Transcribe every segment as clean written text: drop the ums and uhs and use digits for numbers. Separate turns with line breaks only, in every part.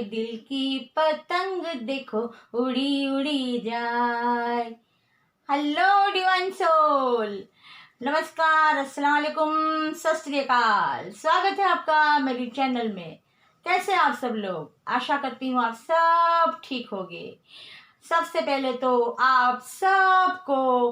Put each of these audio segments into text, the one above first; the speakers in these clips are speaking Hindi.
जाए, दिल की पतंग देखो उड़ी उड़ी जाए। हेलो डिवाइन सोल, नमस्कार, अस्सलाम वालेकुम, सत श्री अकाल। स्वागत है आपका मेरी चैनल में। कैसे आप सब लोग? आशा करती हूँ आप सब ठीक होंगे। सबसे पहले तो आप सबको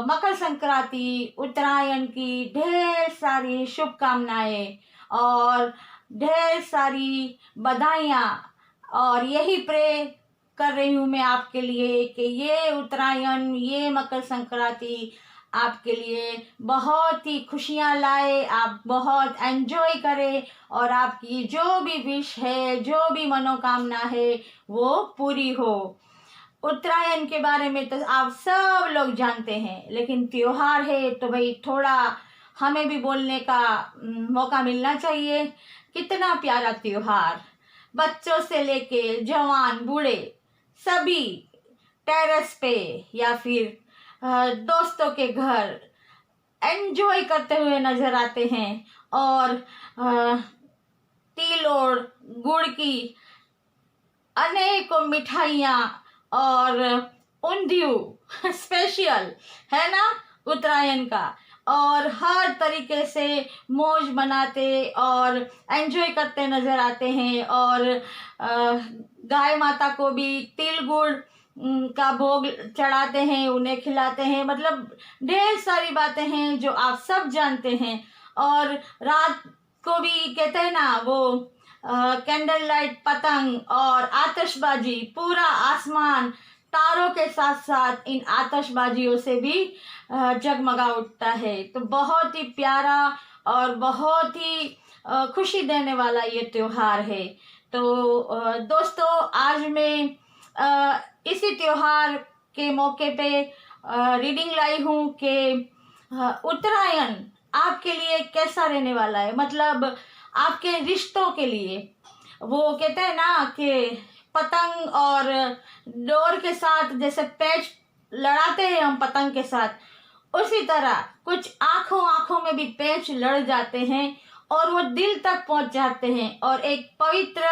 मकर संक्रांति, उत्तरायण की ढेर सारी शुभकामनाएं और ढेर सारी बधाइयाँ। और यही प्रे कर रही हूँ मैं आपके लिए कि ये उत्तरायण, ये मकर संक्रांति आपके लिए बहुत ही खुशियाँ लाए, आप बहुत एंजॉय करें और आपकी जो भी विश है, जो भी मनोकामना है वो पूरी हो। उत्तरायण के बारे में तो आप सब लोग जानते हैं, लेकिन त्योहार है तो भाई थोड़ा हमें भी बोलने का मौका मिलना चाहिए। कितना प्यारा त्योहार, बच्चों से लेके जवान बूढ़े सभी टेरेस पे या फिर दोस्तों के घर एंजॉय करते हुए नजर आते हैं। और तिल और गुड़ की अनेकों मिठाइयाँ और ऊंधियू स्पेशल है ना उत्तरायण का, और हर तरीके से मौज मनाते और एंजॉय करते नजर आते हैं। और गाय माता को भी तिल गुड़ का भोग चढ़ाते हैं, उन्हें खिलाते हैं। मतलब ढेर सारी बातें हैं जो आप सब जानते हैं। और रात को भी कहते हैं ना वो कैंडल लाइट, पतंग और आतिशबाजी, पूरा आसमान तारों के साथ साथ इन आतिशबाजियों से भी जगमगा उठता है। तो बहुत ही प्यारा और बहुत ही खुशी देने वाला ये त्योहार है। तो दोस्तों, आज मैं इसी त्योहार के मौके पे रीडिंग लाई हूँ कि उत्तरायण आपके लिए कैसा रहने वाला है। मतलब आपके रिश्तों के लिए, वो कहते हैं ना कि पतंग और डोर के साथ जैसे पैच लड़ाते हैं हम पतंग के साथ, उसी तरह कुछ आंखों आंखों में भी पैच लड़ जाते हैं और वो दिल तक पहुंच जाते हैं। और एक पवित्र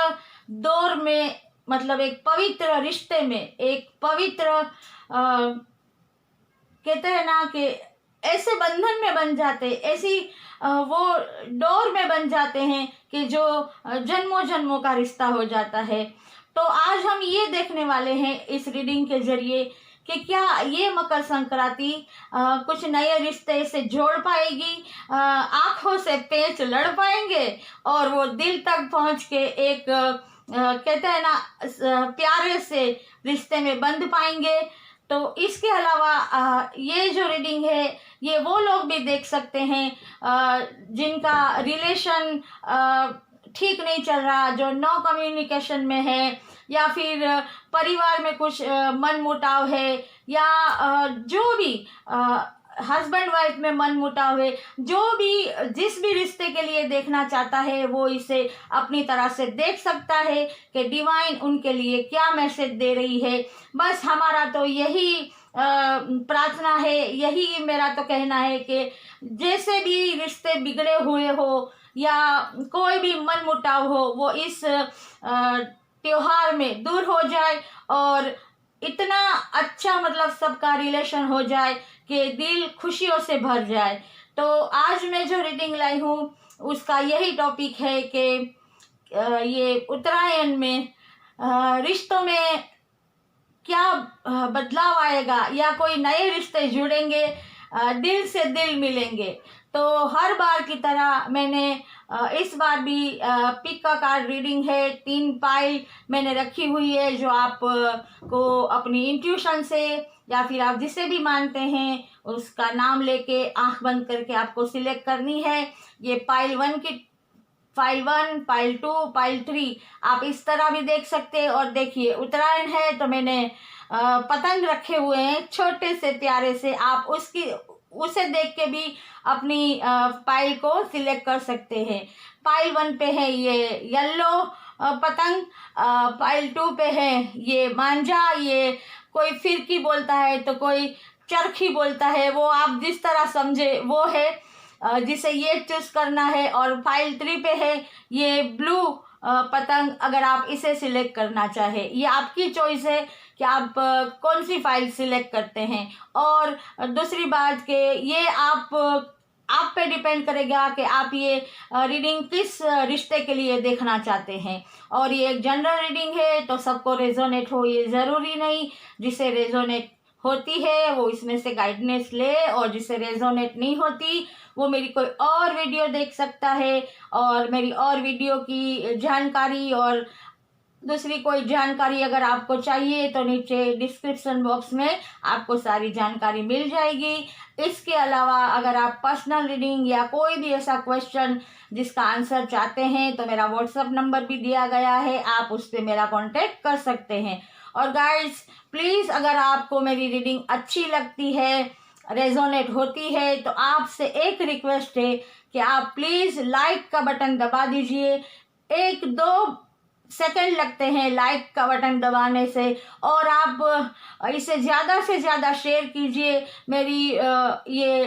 दौर में, मतलब एक पवित्र रिश्ते में, एक पवित्र कहते हैं ना कि ऐसे बंधन में बन जाते, ऐसी वो डोर में बन जाते हैं कि जो जन्मों जन्मों का रिश्ता हो जाता है। तो आज हम ये देखने वाले हैं इस रीडिंग के जरिए कि क्या ये मकर संक्रांति कुछ नए रिश्ते से जोड़ पाएगी, आंखों से पेच लड़ पाएंगे और वो दिल तक पहुंच के एक कहते हैं ना प्यारे से रिश्ते में बंध पाएंगे। तो इसके अलावा ये जो रीडिंग है ये वो लोग भी देख सकते हैं जिनका रिलेशन ठीक नहीं चल रहा, जो नो कम्युनिकेशन में है, या फिर परिवार में कुछ मन मुटाव है, या जो भी हस्बैंड वाइफ में मन मुटाव है, जो भी जिस भी रिश्ते के लिए देखना चाहता है वो इसे अपनी तरह से देख सकता है कि डिवाइन उनके लिए क्या मैसेज दे रही है। बस हमारा तो यही प्रार्थना है, यही मेरा तो कहना है कि जैसे भी रिश्ते बिगड़े हुए हो या कोई भी मन मुटाव हो, वो इस त्योहार में दूर हो जाए और इतना अच्छा मतलब सबका रिलेशन हो जाए कि दिल खुशियों से भर जाए। तो आज मैं जो रीडिंग लाई हूँ उसका यही टॉपिक है कि ये उत्तरायण में रिश्तों में क्या बदलाव आएगा, या कोई नए रिश्ते जुड़ेंगे, दिल से दिल मिलेंगे। तो हर बार की तरह मैंने इस बार भी पिक का कार्ड रीडिंग है, 3 पाइल मैंने रखी हुई है जो आप को अपनी इंट्यूशन से या फिर आप जिसे भी मानते हैं उसका नाम लेके आंख बंद करके आपको सिलेक्ट करनी है। ये पाइल 1 की, पाइल 1, पाइल 2, पाइल 3 आप इस तरह भी देख सकते हैं। और देखिए उत्तरायण है तो मैंने पतंग रखे हुए हैं छोटे से प्यारे से, आप उसे देख के भी अपनी पाइल को सिलेक्ट कर सकते हैं। पाइल 1 पे है ये येलो पतंग, पाइल 2 पे है ये मांझा, ये कोई फिरकी बोलता है तो कोई चरखी बोलता है, वो आप जिस तरह समझे वो है जिसे ये चूज करना है। और पाइल 3 पे है ये ब्लू पतंग, अगर आप इसे सिलेक्ट करना चाहे, ये आपकी चॉइस है कि आप कौन सी फाइल सिलेक्ट करते हैं। और दूसरी बात कि ये आप पे डिपेंड करेगा कि आप ये रीडिंग किस रिश्ते के लिए देखना चाहते हैं। और ये एक जनरल रीडिंग है, तो सबको रेजोनेट हो ये ज़रूरी नहीं। जिसे रेजोनेट होती है वो इसमें से गाइडेंस ले, और जिसे रेजोनेट नहीं होती वो मेरी कोई और वीडियो देख सकता है। और मेरी और वीडियो की जानकारी और दूसरी कोई जानकारी अगर आपको चाहिए तो नीचे डिस्क्रिप्शन बॉक्स में आपको सारी जानकारी मिल जाएगी। इसके अलावा अगर आप पर्सनल रीडिंग या कोई भी ऐसा क्वेश्चन जिसका आंसर चाहते हैं तो मेरा व्हाट्सएप नंबर भी दिया गया है, आप उस पर मेरा कांटेक्ट कर सकते हैं। और गाइस प्लीज़, अगर आपको मेरी रीडिंग अच्छी लगती है, रेजोनेट होती है, तो आपसे एक रिक्वेस्ट है कि आप प्लीज़ लाइक का बटन दबा दीजिए। 1-2 सेकंड लगते हैं लाइक का बटन दबाने से, और आप इसे ज़्यादा से ज़्यादा शेयर कीजिए मेरी ये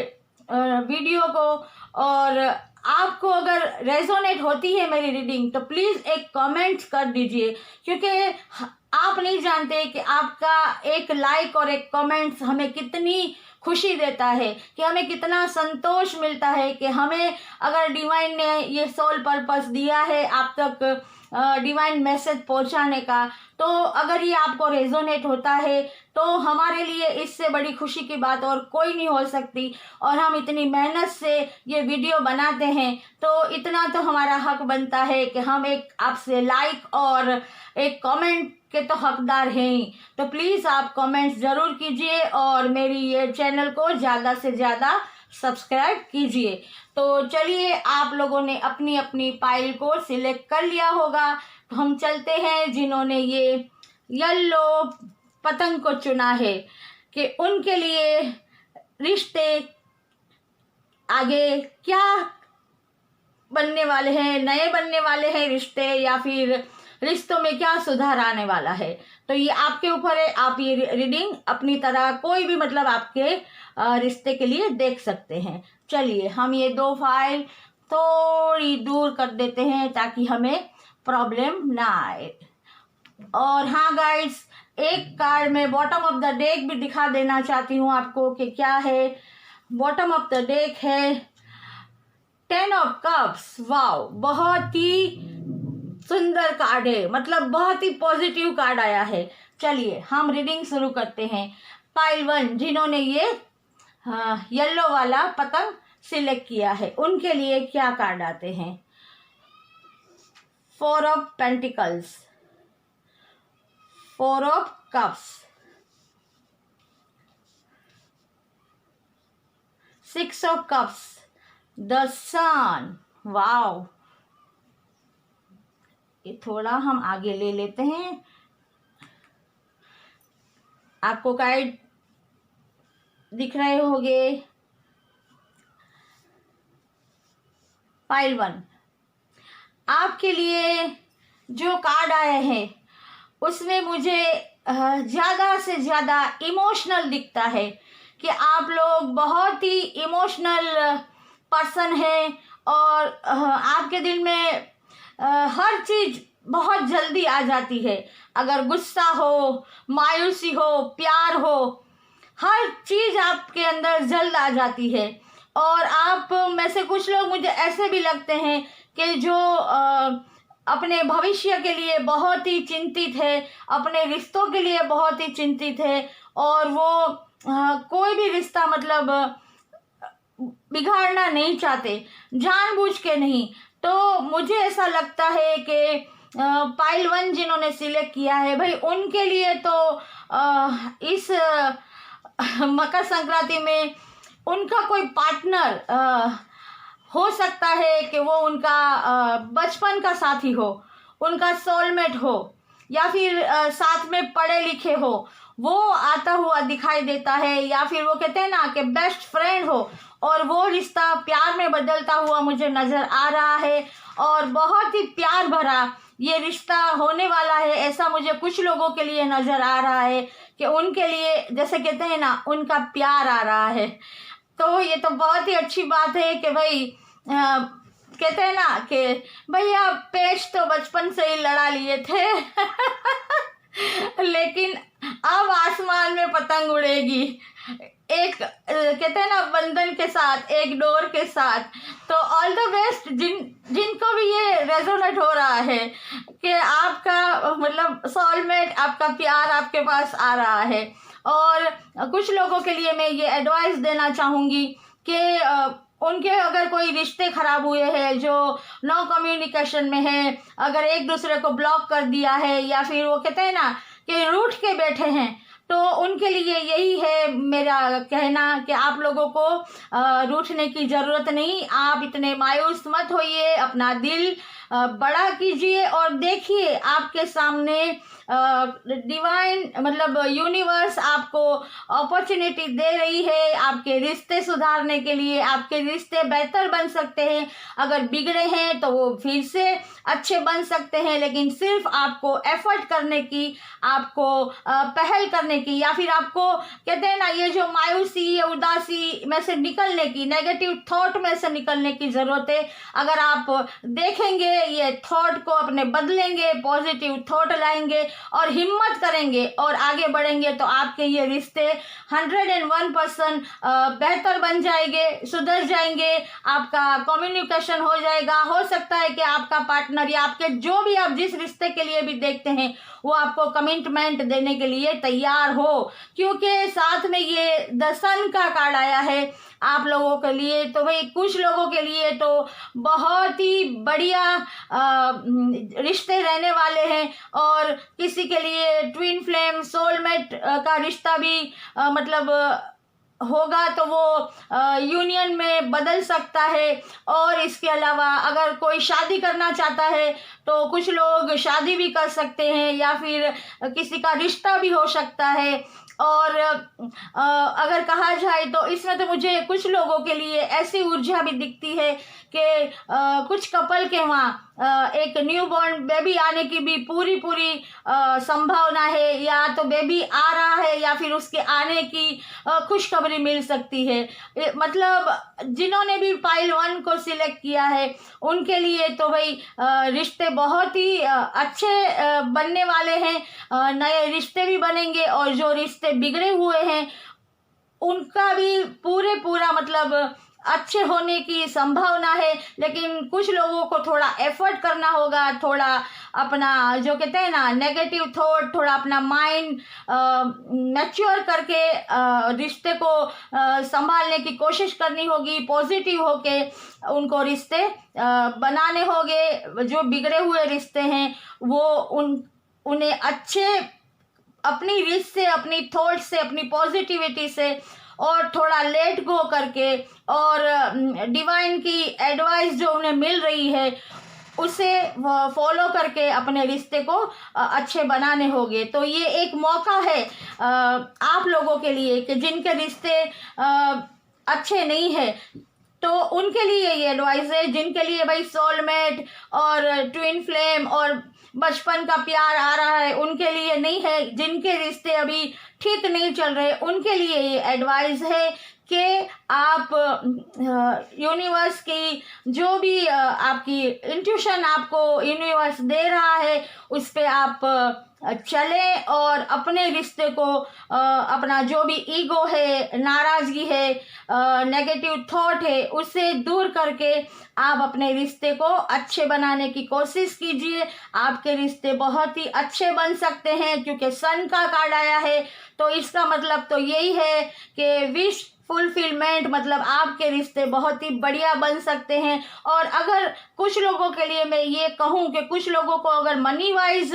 वीडियो को। और आपको अगर रेजोनेट होती है मेरी रीडिंग तो प्लीज़ एक कमेंट कर दीजिए, क्योंकि आप नहीं जानते कि आपका एक लाइक और एक कमेंट्स हमें कितनी खुशी देता है, कि हमें कितना संतोष मिलता है कि हमें अगर डिवाइन ने ये सोल पर्पस दिया है आप तक डिवाइन मैसेज पहुंचाने का, तो अगर ये आपको रेजोनेट होता है तो हमारे लिए इससे बड़ी खुशी की बात और कोई नहीं हो सकती। और हम इतनी मेहनत से ये वीडियो बनाते हैं, तो इतना तो हमारा हक बनता है कि हम एक आपसे लाइक और एक कमेंट के तो हकदार हैं ही। तो प्लीज़ आप कमेंट्स ज़रूर कीजिए और मेरी ये चैनल को ज़्यादा से ज़्यादा सब्सक्राइब कीजिए। तो चलिए, आप लोगों ने अपनी अपनी फाइल को सिलेक्ट कर लिया होगा, तो हम चलते हैं जिन्होंने ये येलो पतंग को चुना है कि उनके लिए रिश्ते आगे क्या बनने वाले हैं, नए बनने वाले हैं रिश्ते, या फिर रिश्तों में क्या सुधार आने वाला है। तो ये आपके ऊपर है, आप ये रीडिंग अपनी तरह कोई भी मतलब आपके रिश्ते के लिए देख सकते हैं। चलिए, हम ये 2 फाइल थोड़ी दूर कर देते हैं ताकि हमें प्रॉब्लम ना आए। और हाँ गाइड्स, एक कार्ड में बॉटम ऑफ द डेक भी दिखा देना चाहती हूँ आपको कि क्या है। बॉटम ऑफ द डेक है 10 ऑफ कप्स। वाओ, बहुत ही सुंदर कार्ड है, मतलब बहुत ही पॉजिटिव कार्ड आया है। चलिए हम रीडिंग शुरू करते हैं। पाइल 1 जिन्होंने ये येलो वाला पतंग सिलेक्ट किया है, उनके लिए क्या कार्ड आते हैं। 4 of pentacles, 4 of cups, 6 of cups, the sun. Wow, ये थोड़ा हम आगे ले लेते हैं। आपको कार्ड दिख रहे होंगे। पाइल 1, आपके लिए जो कार्ड आए हैं उसमें मुझे ज़्यादा से ज़्यादा इमोशनल दिखता है कि आप लोग बहुत ही इमोशनल पर्सन हैं, और आपके दिल में हर चीज़ बहुत जल्दी आ जाती है। अगर गुस्सा हो, मायूसी हो, प्यार हो, हर चीज़ आपके अंदर जल्द आ जाती है। और आप में से कुछ लोग मुझे ऐसे भी लगते हैं कि जो अपने भविष्य के लिए बहुत ही चिंतित है, अपने रिश्तों के लिए बहुत ही चिंतित है, और वो कोई भी रिश्ता मतलब बिगाड़ना नहीं चाहते, जानबूझ के नहीं। तो मुझे ऐसा लगता है कि पाइल 1 जिन्होंने सिलेक्ट किया है भाई, उनके लिए तो इस मकर संक्रांति में उनका कोई पार्टनर हो सकता है कि वो उनका बचपन का साथी हो, उनका सोलमेट हो, या फिर साथ में पढ़े लिखे हो, वो आता हुआ दिखाई देता है। या फिर वो कहते हैं ना कि बेस्ट फ्रेंड हो, और वो रिश्ता प्यार में बदलता हुआ मुझे नज़र आ रहा है, और बहुत ही प्यार भरा ये रिश्ता होने वाला है, ऐसा मुझे कुछ लोगों के लिए नज़र आ रहा है कि उनके लिए जैसे कहते हैं ना उनका प्यार आ रहा है। तो ये तो बहुत ही अच्छी बात है कि भाई कहते हैं ना कि भैया पेच तो बचपन से ही लड़ा लिए थे लेकिन अब आसमान में पतंग उड़ेगी, एक कहते हैं ना बंधन के साथ, एक डोर के साथ। तो ऑल द बेस्ट जिनको भी ये रेजोनेट हो रहा है कि आपका मतलब सोलमेट, आपका प्यार आपके पास आ रहा है। और कुछ लोगों के लिए मैं ये एडवाइस देना चाहूँगी कि उनके अगर कोई रिश्ते खराब हुए हैं जो नो कम्युनिकेशन में है, अगर एक दूसरे को ब्लॉक कर दिया है या फिर वो कहते हैं ना कि रूठ के बैठे हैं, तो उनके लिए यही है मेरा कहना कि आप लोगों को रूठने की ज़रूरत नहीं। आप इतने मायूस मत होइए, अपना दिल बड़ा कीजिए और देखिए आपके सामने डिवाइन मतलब यूनिवर्स आपको अपॉर्चुनिटी दे रही है आपके रिश्ते सुधारने के लिए। आपके रिश्ते बेहतर बन सकते हैं, अगर बिगड़े हैं तो वो फिर से अच्छे बन सकते हैं, लेकिन सिर्फ आपको एफर्ट करने की, आपको पहल करने की, या फिर आपको कहते हैं ना ये जो मायूसी, ये उदासी में से निकलने की, नेगेटिव थॉट में से निकलने की ज़रूरत है। अगर आप देखेंगे ये थॉट को, अपने बदलेंगे, पॉजिटिव थॉट लाएंगे और हिम्मत करेंगे और आगे बढ़ेंगे, तो आपके ये रिश्ते 101% बेहतर बन जाएंगे, सुधर जाएंगे, आपका कम्युनिकेशन हो जाएगा। हो सकता है कि आपका पार्टनर या आपके जो भी आप जिस रिश्ते के लिए भी देखते हैं वो आपको कमिटमेंट देने के लिए तैयार हो, क्योंकि साथ में ये द सन का कार्ड आया है आप लोगों के लिए। तो भाई कुछ लोगों के लिए तो बहुत ही बढ़िया रिश्ते रहने वाले हैं, और किसी के लिए ट्विन फ्लेम सोलमेट का रिश्ता भी मतलब होगा, तो वो यूनियन में बदल सकता है। और इसके अलावा अगर कोई शादी करना चाहता है तो कुछ लोग शादी भी कर सकते हैं, या फिर किसी का रिश्ता भी हो सकता है। और अगर कहा जाए तो इसमें तो मुझे कुछ लोगों के लिए ऐसी ऊर्जा भी दिखती है कि कुछ कपल के वहाँ एक न्यूबॉर्न बेबी आने की भी पूरी संभावना है, या तो बेबी आ रहा है या फिर उसके आने की खुशखबरी मिल सकती है। मतलब जिन्होंने भी पाइल 1 को सिलेक्ट किया है उनके लिए तो भाई रिश्ते बहुत ही अच्छे बनने वाले हैं, नए रिश्ते भी बनेंगे, और जो रिश्ते बिगड़े हुए हैं उनका भी पूरा मतलब अच्छे होने की संभावना है। लेकिन कुछ लोगों को थोड़ा एफर्ट करना होगा, थोड़ा अपना जो कहते हैं ना नेगेटिव थॉट, थोड़ा अपना माइंड मैच्योर करके रिश्ते को संभालने की कोशिश करनी होगी, पॉजिटिव होके उनको रिश्ते बनाने होंगे। जो बिगड़े हुए रिश्ते हैं वो उन्हें अच्छे अपनी रीच से, अपनी थॉट से, अपनी पॉजिटिविटी से और थोड़ा लेट गो करके, और डिवाइन की एडवाइस जो उन्हें मिल रही है उसे फॉलो करके अपने रिश्ते को अच्छे बनाने होंगे। तो ये एक मौका है आप लोगों के लिए कि जिनके रिश्ते अच्छे नहीं है, तो उनके लिए ये एडवाइस है। जिनके लिए भाई सोलमेट और ट्विन फ्लेम और बचपन का प्यार आ रहा है उनके लिए नहीं है, जिनके रिश्ते अभी ठीक नहीं चल रहे उनके लिए ये एडवाइस है कि आप यूनिवर्स की जो भी आपकी इंट्यूशन आपको यूनिवर्स दे रहा है उस पे आप चलें, और अपने रिश्ते को अपना जो भी ईगो है, नाराज़गी है, नेगेटिव थॉट है, उससे दूर करके आप अपने रिश्ते को अच्छे बनाने की कोशिश कीजिए। आपके रिश्ते बहुत ही अच्छे बन सकते हैं, क्योंकि सन का कार्ड आया है। तो इसका मतलब तो यही है कि विश फुलफिलमेंट, मतलब आपके रिश्ते बहुत ही बढ़िया बन सकते हैं। और अगर कुछ लोगों के लिए मैं ये कहूँ कि कुछ लोगों को अगर मनी वाइज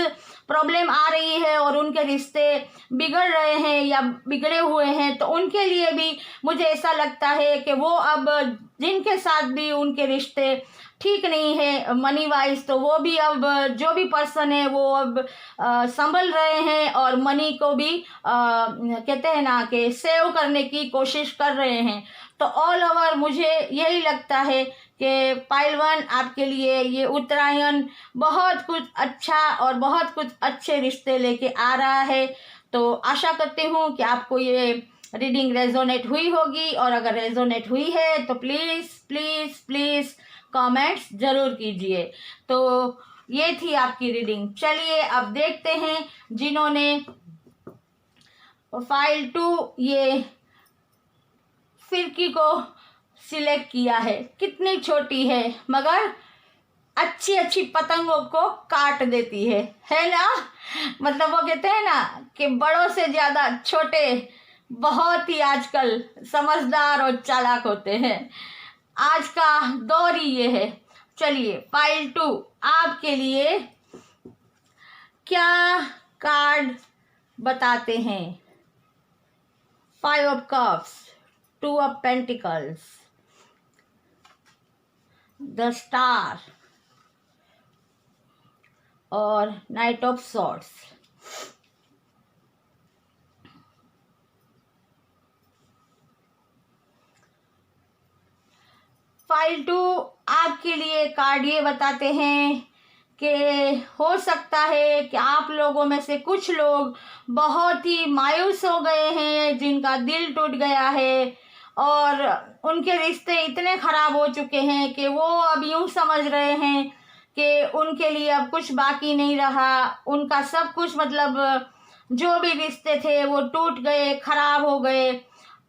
प्रॉब्लम आ रही है और उनके रिश्ते बिगड़ रहे हैं या बिगड़े हुए हैं, तो उनके लिए भी मुझे ऐसा लगता है कि वो अब जिनके साथ भी उनके रिश्ते ठीक नहीं है मनी वाइज, तो वो भी अब जो भी पर्सन है वो अब संभल रहे हैं और मनी को भी कहते हैं ना कि सेव करने की कोशिश कर रहे हैं। तो ऑल ओवर मुझे यही लगता है कि पाइल 1 आपके लिए ये उत्तरायण बहुत कुछ अच्छा और बहुत कुछ अच्छे रिश्ते लेके आ रहा है। तो आशा करती हूँ कि आपको ये रीडिंग रेजोनेट हुई होगी, और अगर रेजोनेट हुई है तो प्लीज़ प्लीज़ प्लीज़ कमेंट्स ज़रूर कीजिए। तो ये थी आपकी रीडिंग। चलिए अब देखते हैं जिन्होंने फाइल 2 ये फिरकी को सिलेक्ट किया है। कितनी छोटी है मगर अच्छी अच्छी पतंगों को काट देती है ना। मतलब वो कहते हैं ना कि बड़ों से ज़्यादा छोटे बहुत ही आजकल समझदार और चालाक होते हैं। आज का दौर ही ये है। चलिए फाइल 2 आपके लिए क्या कार्ड बताते हैं। 5 of cups, 2 of pentacles, the star और नाइट ऑफ सॉर्ड्स। फाइल 2 आपके लिए कार्ड ये बताते हैं कि हो सकता है कि आप लोगों में से कुछ लोग बहुत ही मायूस हो गए हैं, जिनका दिल टूट गया है और उनके रिश्ते इतने खराब हो चुके हैं कि वो अब यूं समझ रहे हैं कि उनके लिए अब कुछ बाकी नहीं रहा। उनका सब कुछ मतलब जो भी रिश्ते थे वो टूट गए, खराब हो गए।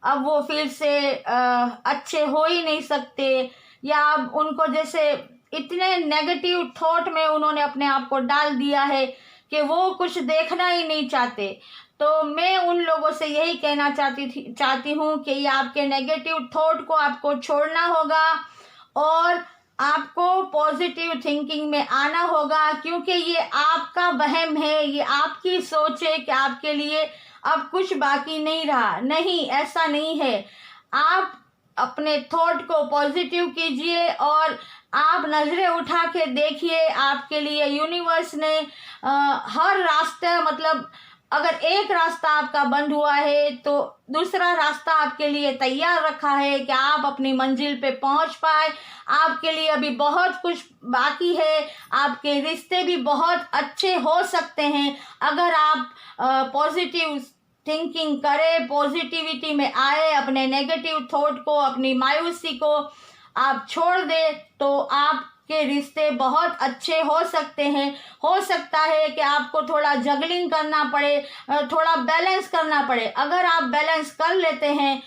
अब वो फिर से अच्छे हो ही नहीं सकते, या अब उनको जैसे इतने नेगेटिव थॉट में उन्होंने अपने आप को डाल दिया है कि वो कुछ देखना ही नहीं चाहते। तो मैं उन लोगों से यही कहना चाहती हूँ कि ये आपके नेगेटिव थॉट को आपको छोड़ना होगा और आपको पॉजिटिव थिंकिंग में आना होगा, क्योंकि ये आपका वहम है, ये आपकी सोच है कि आपके लिए अब कुछ बाकी नहीं रहा। नहीं, ऐसा नहीं है। आप अपने थॉट को पॉजिटिव कीजिए और आप नज़रें उठा के देखिए। आपके लिए यूनिवर्स ने हर रास्ता, मतलब अगर एक रास्ता आपका बंद हुआ है तो दूसरा रास्ता आपके लिए तैयार रखा है कि आप अपनी मंजिल पे पहुंच पाए। आपके लिए अभी बहुत कुछ बाकी है। आपके रिश्ते भी बहुत अच्छे हो सकते हैं अगर आप पॉजिटिव थिंकिंग करें, पॉजिटिविटी में आए, अपने नेगेटिव थॉट को, अपनी मायूसी को आप छोड़ दें तो आपके रिश्ते बहुत अच्छे हो सकते हैं। हो सकता है कि आपको थोड़ा जगलिंग करना पड़े, थोड़ा बैलेंस करना पड़े। अगर आप बैलेंस कर लेते हैं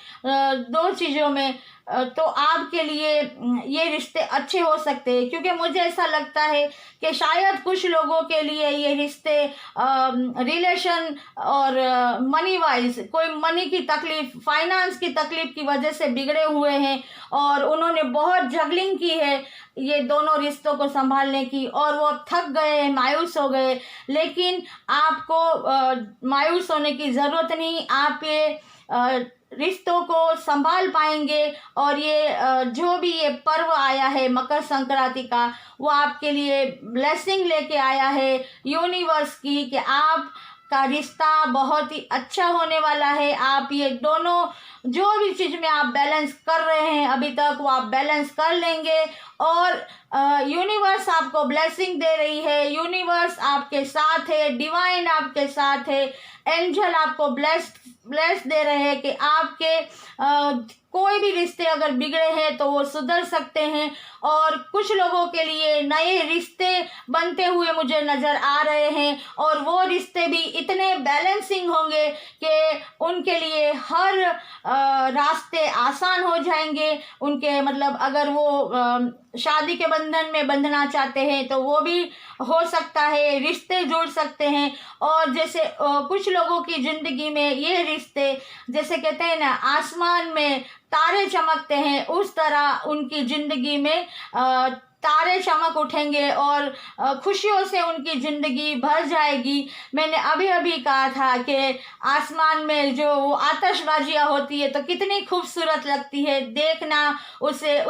दो चीज़ों में तो आपके लिए ये रिश्ते अच्छे हो सकते हैं। क्योंकि मुझे ऐसा लगता है कि शायद कुछ लोगों के लिए ये रिश्ते रिलेशन और मनी वाइज कोई मनी की तकलीफ, फाइनेंस की तकलीफ की वजह से बिगड़े हुए हैं और उन्होंने बहुत जगलिंग की है ये दोनों रिश्तों को संभालने की, और वो अब थक गए, मायूस हो गए। लेकिन आपको मायूस होने की ज़रूरत नहीं। आप ये रिश्तों को संभाल पाएंगे और ये जो भी ये पर्व आया है मकर संक्रांति का, वो आपके लिए ब्लेसिंग लेके आया है यूनिवर्स की कि आप का रिश्ता बहुत ही अच्छा होने वाला है। आप ये दोनों जो भी चीज़ में आप बैलेंस कर रहे हैं अभी तक, वो आप बैलेंस कर लेंगे और यूनिवर्स आपको ब्लेसिंग दे रही है। यूनिवर्स आपके साथ है, डिवाइन आपके साथ है, एंजल आपको ब्लेस दे रहे हैं कि आपके कोई भी रिश्ते अगर बिगड़े हैं तो वो सुधर सकते हैं। और कुछ लोगों के लिए नए रिश्ते बनते हुए मुझे नज़र आ रहे हैं और वो रिश्ते भी इतने बैलेंसिंग होंगे कि उनके लिए हर रास्ते आसान हो जाएंगे। उनके मतलब अगर वो शादी के बंधन में बंधना चाहते हैं तो वो भी हो सकता है, रिश्ते जुड़ सकते हैं। और जैसे कुछ लोगों की ज़िंदगी में ये रिश्ते जैसे कहते हैं ना आसमान में तारे चमकते हैं, उस तरह उनकी ज़िंदगी में तारे चमक उठेंगे और खुशियों से उनकी ज़िंदगी भर जाएगी। मैंने अभी अभी कहा था कि आसमान में जो वो आतिशबाजियाँ होती है तो कितनी खूबसूरत लगती है देखना, उसे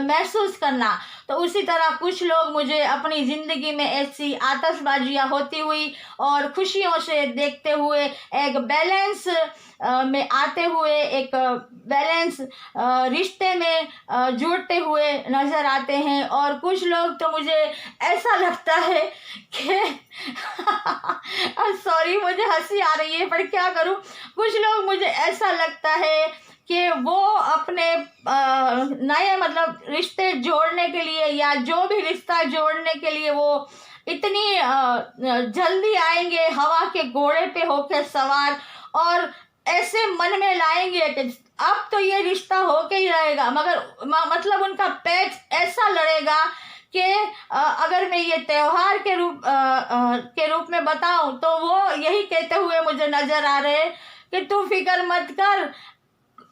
महसूस करना। तो उसी तरह कुछ लोग मुझे अपनी ज़िंदगी में ऐसी आतिशबाजियाँ होती हुई और खुशियों से देखते हुए एक बैलेंस में आते हुए, एक बैलेंस रिश्ते में जुड़ते हुए नज़र आते हैं। और कुछ लोग तो मुझे ऐसा लगता है कि सॉरी मुझे हंसी आ रही है पर क्या करूं, कुछ लोग मुझे ऐसा लगता है कि वो अपने नए मतलब रिश्ते जोड़ने के लिए या जो भी रिश्ता जोड़ने के लिए वो इतनी जल्दी आएंगे हवा के घोड़े पे होकर सवार, और ऐसे मन में लाएंगे कि अब तो ये रिश्ता होके ही रहेगा, मगर मतलब उनका पेच ऐसा लड़ेगा कि अगर मैं ये त्योहार के रूप में बताऊं तो वो यही कहते हुए मुझे नजर आ रहे हैं कि तू फिक्र मत कर,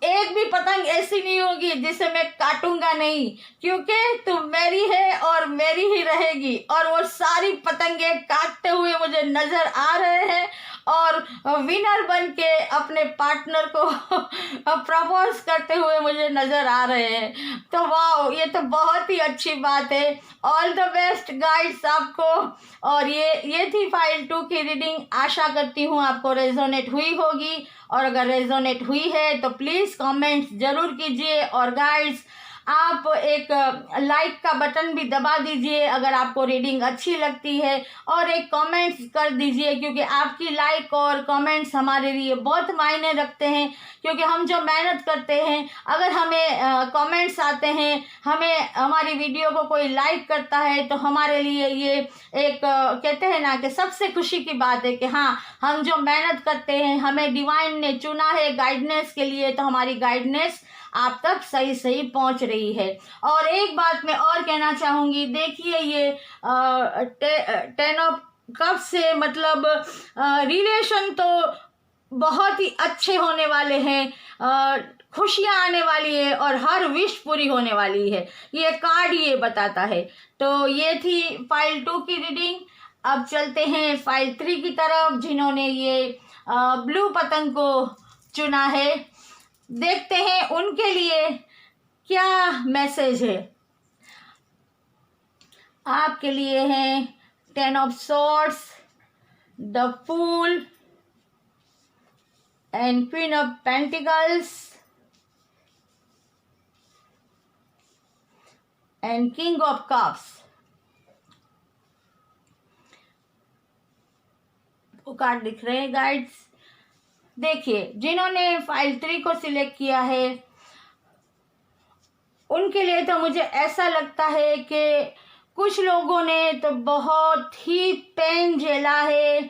एक भी पतंग ऐसी नहीं होगी जिसे मैं काटूंगा नहीं, क्योंकि तू मेरी है और मेरी ही रहेगी। और वो सारी पतंगे काटते हुए मुझे नजर आ रहे हैं और विनर बन के अपने पार्टनर को प्रपोज करते हुए मुझे नजर आ रहे हैं। तो वाह, ये तो बहुत ही अच्छी बात है। ऑल द बेस्ट गाइड्स आपको। और ये थी फाइल 2 की रीडिंग। आशा करती हूँ आपको रेजोनेट हुई होगी, और अगर रेजोनेट हुई है तो प्लीज़ कमेंट्स ज़रूर कीजिए। और गाइड्स, आप एक लाइक का बटन भी दबा दीजिए अगर आपको रीडिंग अच्छी लगती है, और एक कमेंट्स कर दीजिए, क्योंकि आपकी लाइक और कमेंट्स हमारे लिए बहुत मायने रखते हैं। क्योंकि हम जो मेहनत करते हैं, अगर हमें कमेंट्स आते हैं, हमें हमारी वीडियो को कोई लाइक करता है, तो हमारे लिए ये एक कहते हैं ना कि सबसे खुशी की बात है कि हाँ, हम जो मेहनत करते हैं, हमें डिवाइन ने चुना है गाइडनेस के लिए, तो हमारी गाइडनेस आप तक सही सही पहुंच रही है। और एक बात मैं और कहना चाहूँगी, देखिए ये 10 ऑफ कप से मतलब रिलेशन तो बहुत ही अच्छे होने वाले हैं, खुशियाँ आने वाली है और हर विश पूरी होने वाली है, ये कार्ड ये बताता है। तो ये थी फाइल 2 की रीडिंग। अब चलते हैं फाइल 3 की तरफ, जिन्होंने ये ब्लू पतंग को चुना है। देखते हैं उनके लिए क्या मैसेज है। आपके लिए है 10 of swords, the fool and queen of pentacles and king of cups. वो कार्ड दिख रहे हैं गाइड्स। देखिए, जिन्होंने फाइल 3 को सिलेक्ट किया है, उनके लिए तो मुझे ऐसा लगता है कि कुछ लोगों ने तो बहुत ही पेन झेला है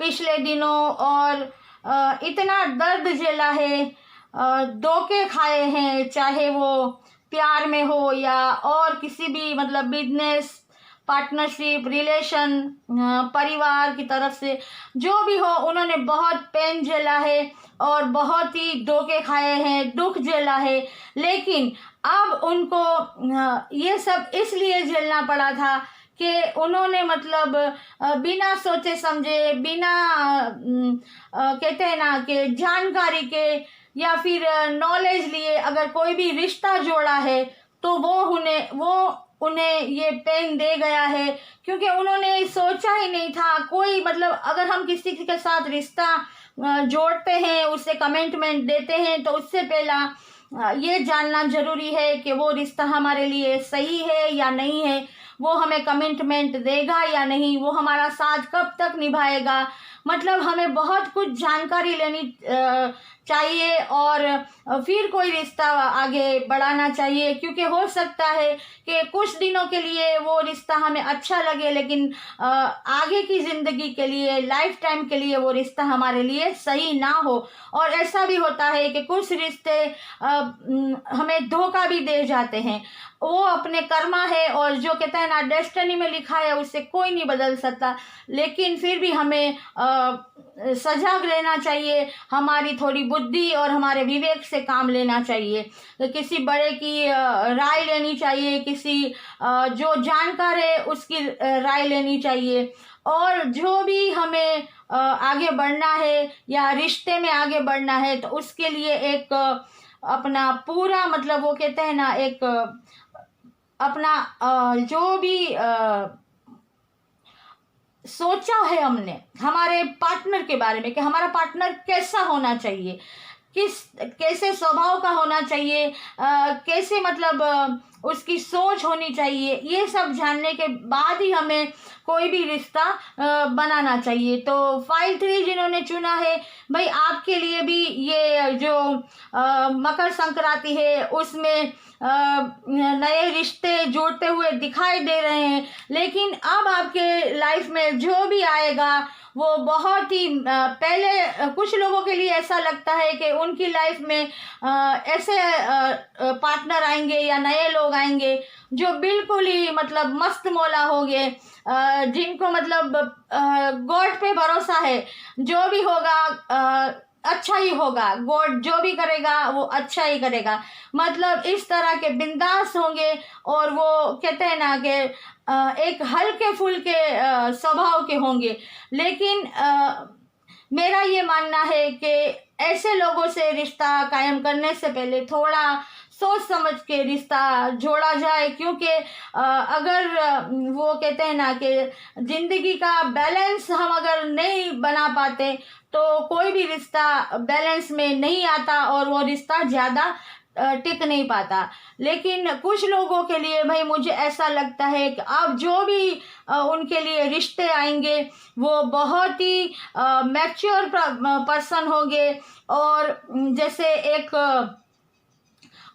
पिछले दिनों, और इतना दर्द झेला है, धोखे खाए हैं, चाहे वो प्यार में हो या और किसी भी मतलब बिजनेस पार्टनरशिप रिलेशन परिवार की तरफ से, जो भी हो, उन्होंने बहुत पेन झेला है और बहुत ही धोखे खाए हैं, दुख झेला है। लेकिन अब उनको ये सब इसलिए झेलना पड़ा था कि उन्होंने मतलब बिना सोचे समझे, बिना कहते हैं ना कि जानकारी के या फिर नॉलेज लिए अगर कोई भी रिश्ता जोड़ा है, तो वो उन्हें ये पेन दे गया है, क्योंकि उन्होंने सोचा ही नहीं था। कोई मतलब अगर हम किसी के साथ रिश्ता जोड़ते हैं, उससे कमिटमेंट देते हैं, तो उससे पहला ये जानना जरूरी है कि वो रिश्ता हमारे लिए सही है या नहीं है, वो हमें कमिटमेंट देगा या नहीं, वो हमारा साथ कब तक निभाएगा। मतलब हमें बहुत कुछ जानकारी लेनी चाहिए और फिर कोई रिश्ता आगे बढ़ाना चाहिए, क्योंकि हो सकता है कि कुछ दिनों के लिए वो रिश्ता हमें अच्छा लगे, लेकिन आगे की ज़िंदगी के लिए, लाइफ टाइम के लिए वो रिश्ता हमारे लिए सही ना हो। और ऐसा भी होता है कि कुछ रिश्ते हमें धोखा भी दे जाते हैं। वो अपने कर्मा है, और जो कहते हैं ना डेस्टिनी में लिखा है उससे कोई नहीं बदल सकता। लेकिन फिर भी हमें सजग रहना चाहिए, हमारी थोड़ी बुद्धि और हमारे विवेक से काम लेना चाहिए, तो किसी बड़े की राय लेनी चाहिए, किसी जो जानकार है उसकी राय लेनी चाहिए। और जो भी हमें आगे बढ़ना है या रिश्ते में आगे बढ़ना है, तो उसके लिए एक अपना पूरा मतलब वो कहते हैं ना एक अपना जो भी सोचा है हमने हमारे पार्टनर के बारे में कि हमारा पार्टनर कैसा होना चाहिए, कैसे स्वभाव का होना चाहिए, कैसे मतलब उसकी सोच होनी चाहिए। ये सब जानने के बाद ही हमें कोई भी रिश्ता बनाना चाहिए। तो फाइल 3 जिन्होंने चुना है, भाई आपके लिए भी ये जो मकर संक्रांति है उसमें नए रिश्ते जुड़ते हुए दिखाई दे रहे हैं। लेकिन अब आपके लाइफ में जो भी आएगा वो बहुत ही पहले कुछ लोगों के लिए ऐसा लगता है कि उनकी लाइफ में ऐसे पार्टनर आएंगे या नए लोग आएंगे जो बिल्कुल ही मतलब मस्त मौला होंगे, जिनको मतलब गॉड पे भरोसा है, जो भी होगा अच्छा ही होगा, गॉड जो भी करेगा वो अच्छा ही करेगा। मतलब इस तरह के बिंदास होंगे और वो कहते हैं ना कि एक हल्के फुल्के स्वभाव के होंगे। लेकिन मेरा ये मानना है कि ऐसे लोगों से रिश्ता कायम करने से पहले थोड़ा सोच समझ के रिश्ता जोड़ा जाए, क्योंकि अगर वो कहते हैं ना कि जिंदगी का बैलेंस हम अगर नहीं बना पाते तो कोई भी रिश्ता बैलेंस में नहीं आता और वो रिश्ता ज़्यादा टिक नहीं पाता। लेकिन कुछ लोगों के लिए भाई मुझे ऐसा लगता है कि अब जो भी उनके लिए रिश्ते आएंगे वो बहुत ही मैच्योर पर्सन होंगे, और जैसे एक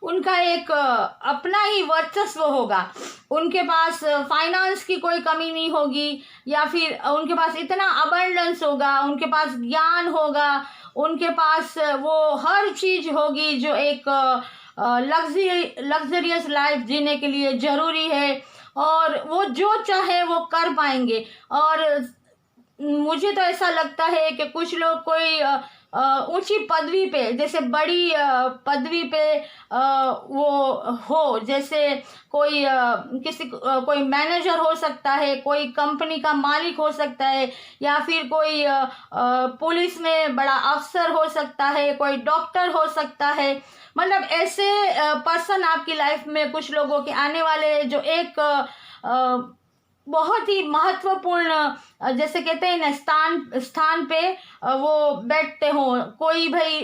उनका एक अपना ही वर्चस्व होगा। उनके पास फाइनेंस की कोई कमी नहीं होगी, या फिर उनके पास इतना अबंडेंस होगा, उनके पास ज्ञान होगा, उनके पास वो हर चीज होगी जो एक लग्जरियस लाइफ जीने के लिए जरूरी है, और वो जो चाहे वो कर पाएंगे। और मुझे तो ऐसा लगता है कि कुछ लोग कोई ऊंची पदवी पे, जैसे बड़ी पदवी पे वो हो, जैसे कोई कोई मैनेजर हो सकता है, कोई कंपनी का मालिक हो सकता है, या फिर कोई पुलिस में बड़ा अफसर हो सकता है, कोई डॉक्टर हो सकता है। मतलब ऐसे पर्सन आपकी लाइफ में कुछ लोगों के आने वाले जो एक बहुत ही महत्वपूर्ण जैसे कहते हैं ना स्थान पे वो बैठते हो। कोई भाई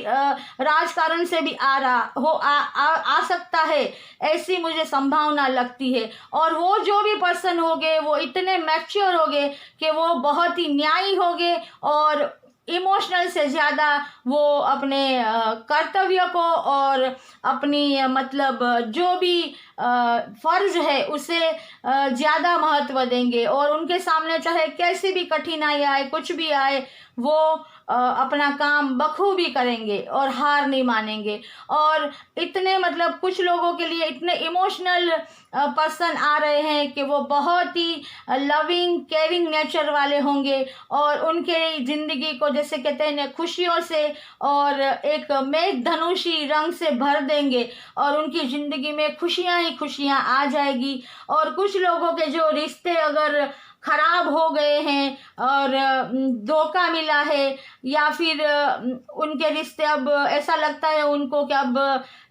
राजकारण से भी आ रहा हो, आ सकता है, ऐसी मुझे संभावना लगती है। और वो जो भी पर्सन होंगे वो इतने मैच्योर होंगे कि वो बहुत ही न्यायी होंगे, और इमोशनल से ज़्यादा वो अपने कर्तव्य को और अपनी मतलब जो भी फर्ज है उसे ज़्यादा महत्व देंगे, और उनके सामने चाहे कैसी भी कठिनाई आए, कुछ भी आए, वो अपना काम बखूबी करेंगे और हार नहीं मानेंगे। और इतने मतलब कुछ लोगों के लिए इतने इमोशनल पर्सन आ रहे हैं कि वो बहुत ही लविंग केयरिंग नेचर वाले होंगे, और उनके ज़िंदगी को जैसे कहते हैं खुशियों से और एक मेघधनुषी रंग से भर देंगे, और उनकी ज़िंदगी में खुशियाँ ही खुशियाँ आ जाएगी। और कुछ लोगों के जो रिश्ते अगर खराब हो गए हैं और धोखा मिला है, या फिर उनके रिश्ते अब ऐसा लगता है उनको कि अब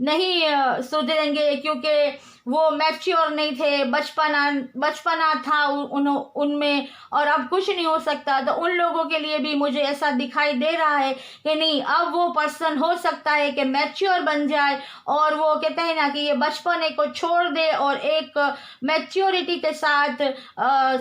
नहीं सुधरेंगे, क्योंकि वो मैच्योर नहीं थे, बचपना था उनमें, और अब कुछ नहीं हो सकता। तो उन लोगों के लिए भी मुझे ऐसा दिखाई दे रहा है कि नहीं, अब वो पर्सन हो सकता है कि मैच्योर बन जाए, और वो कहते हैं ना कि ये बचपने को छोड़ दे और एक मैच्योरिटी के साथ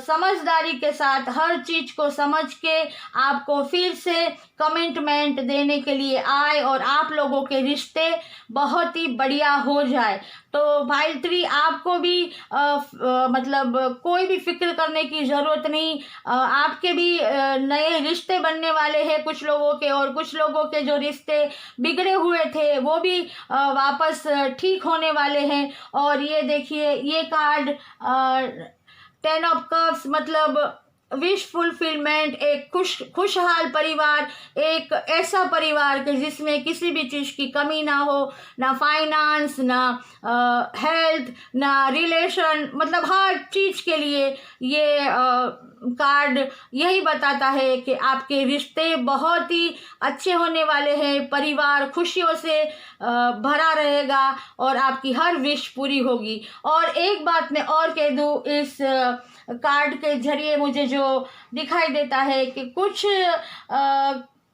समझदारी के साथ हर चीज को समझ के आपको फिर से कमिटमेंट देने के लिए आए, और आप लोगों के रिश्ते बहुत ही बढ़िया हो जाए। तो भाई 3 आपको भी मतलब कोई भी फिक्र करने की ज़रूरत नहीं। आपके भी नए रिश्ते बनने वाले हैं कुछ लोगों के, और कुछ लोगों के जो रिश्ते बिगड़े हुए थे वो भी वापस ठीक होने वाले हैं। और ये देखिए, ये कार्ड 10 ऑफ कप्स मतलब विश फुलफिलमेंट, एक खुशहाल परिवार, एक ऐसा परिवार कि जिसमें किसी भी चीज़ की कमी ना हो, ना फाइनेंस, ना हेल्थ, ना रिलेशन, मतलब हर चीज़ के लिए ये कार्ड यही बताता है कि आपके रिश्ते बहुत ही अच्छे होने वाले हैं, परिवार खुशियों से भरा रहेगा, और आपकी हर विश पूरी होगी। और एक बात मैं और कह दूँ, इस कार्ड के जरिए मुझे जो दिखाई देता है कि कुछ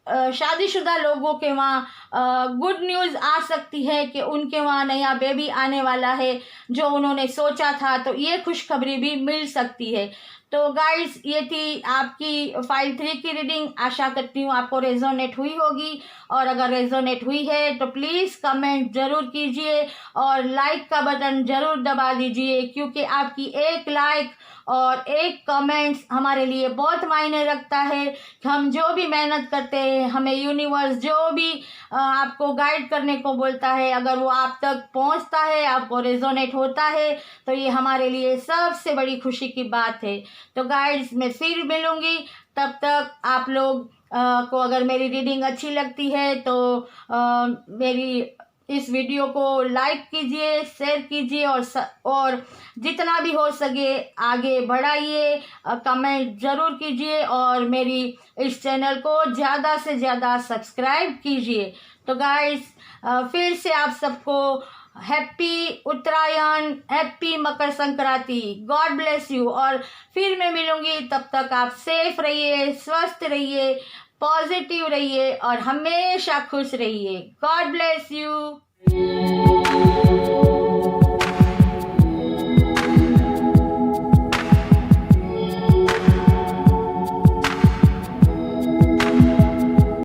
शादीशुदा लोगों के वहाँ गुड न्यूज़ आ सकती है कि उनके वहाँ नया बेबी आने वाला है जो उन्होंने सोचा था, तो ये खुशखबरी भी मिल सकती है। तो गाइस, ये थी आपकी फाइल 3 की रीडिंग। आशा करती हूँ आपको रेजोनेट हुई होगी, और अगर रेजोनेट हुई है तो प्लीज़ कमेंट ज़रूर कीजिए और लाइक का बटन ज़रूर दबा दीजिए, क्योंकि आपकी एक लाइक और एक कमेंट्स हमारे लिए बहुत मायने रखता है। हम जो भी मेहनत करते हैं, हमें यूनिवर्स जो भी आपको गाइड करने को बोलता है, अगर वो आप तक पहुंचता है, आपको रेजोनेट होता है, तो ये हमारे लिए सबसे बड़ी खुशी की बात है। तो गाइड्स, मैं फिर मिलूंगी, तब तक आप लोग को अगर मेरी रीडिंग अच्छी लगती है तो मेरी इस वीडियो को लाइक कीजिए, शेयर कीजिए, और जितना भी हो सके आगे बढ़ाइए, कमेंट ज़रूर कीजिए, और मेरी इस चैनल को ज़्यादा से ज़्यादा सब्सक्राइब कीजिए। तो गाइस, फिर से आप सबको happy Uttarayan, happy Makar Sankranti, god bless you. और फिर मैं मिलूंगी, तब तक आप सेफ रहिए, स्वस्थ रहिए, पॉजिटिव रहिए और हमेशा खुश रहिए। God bless you.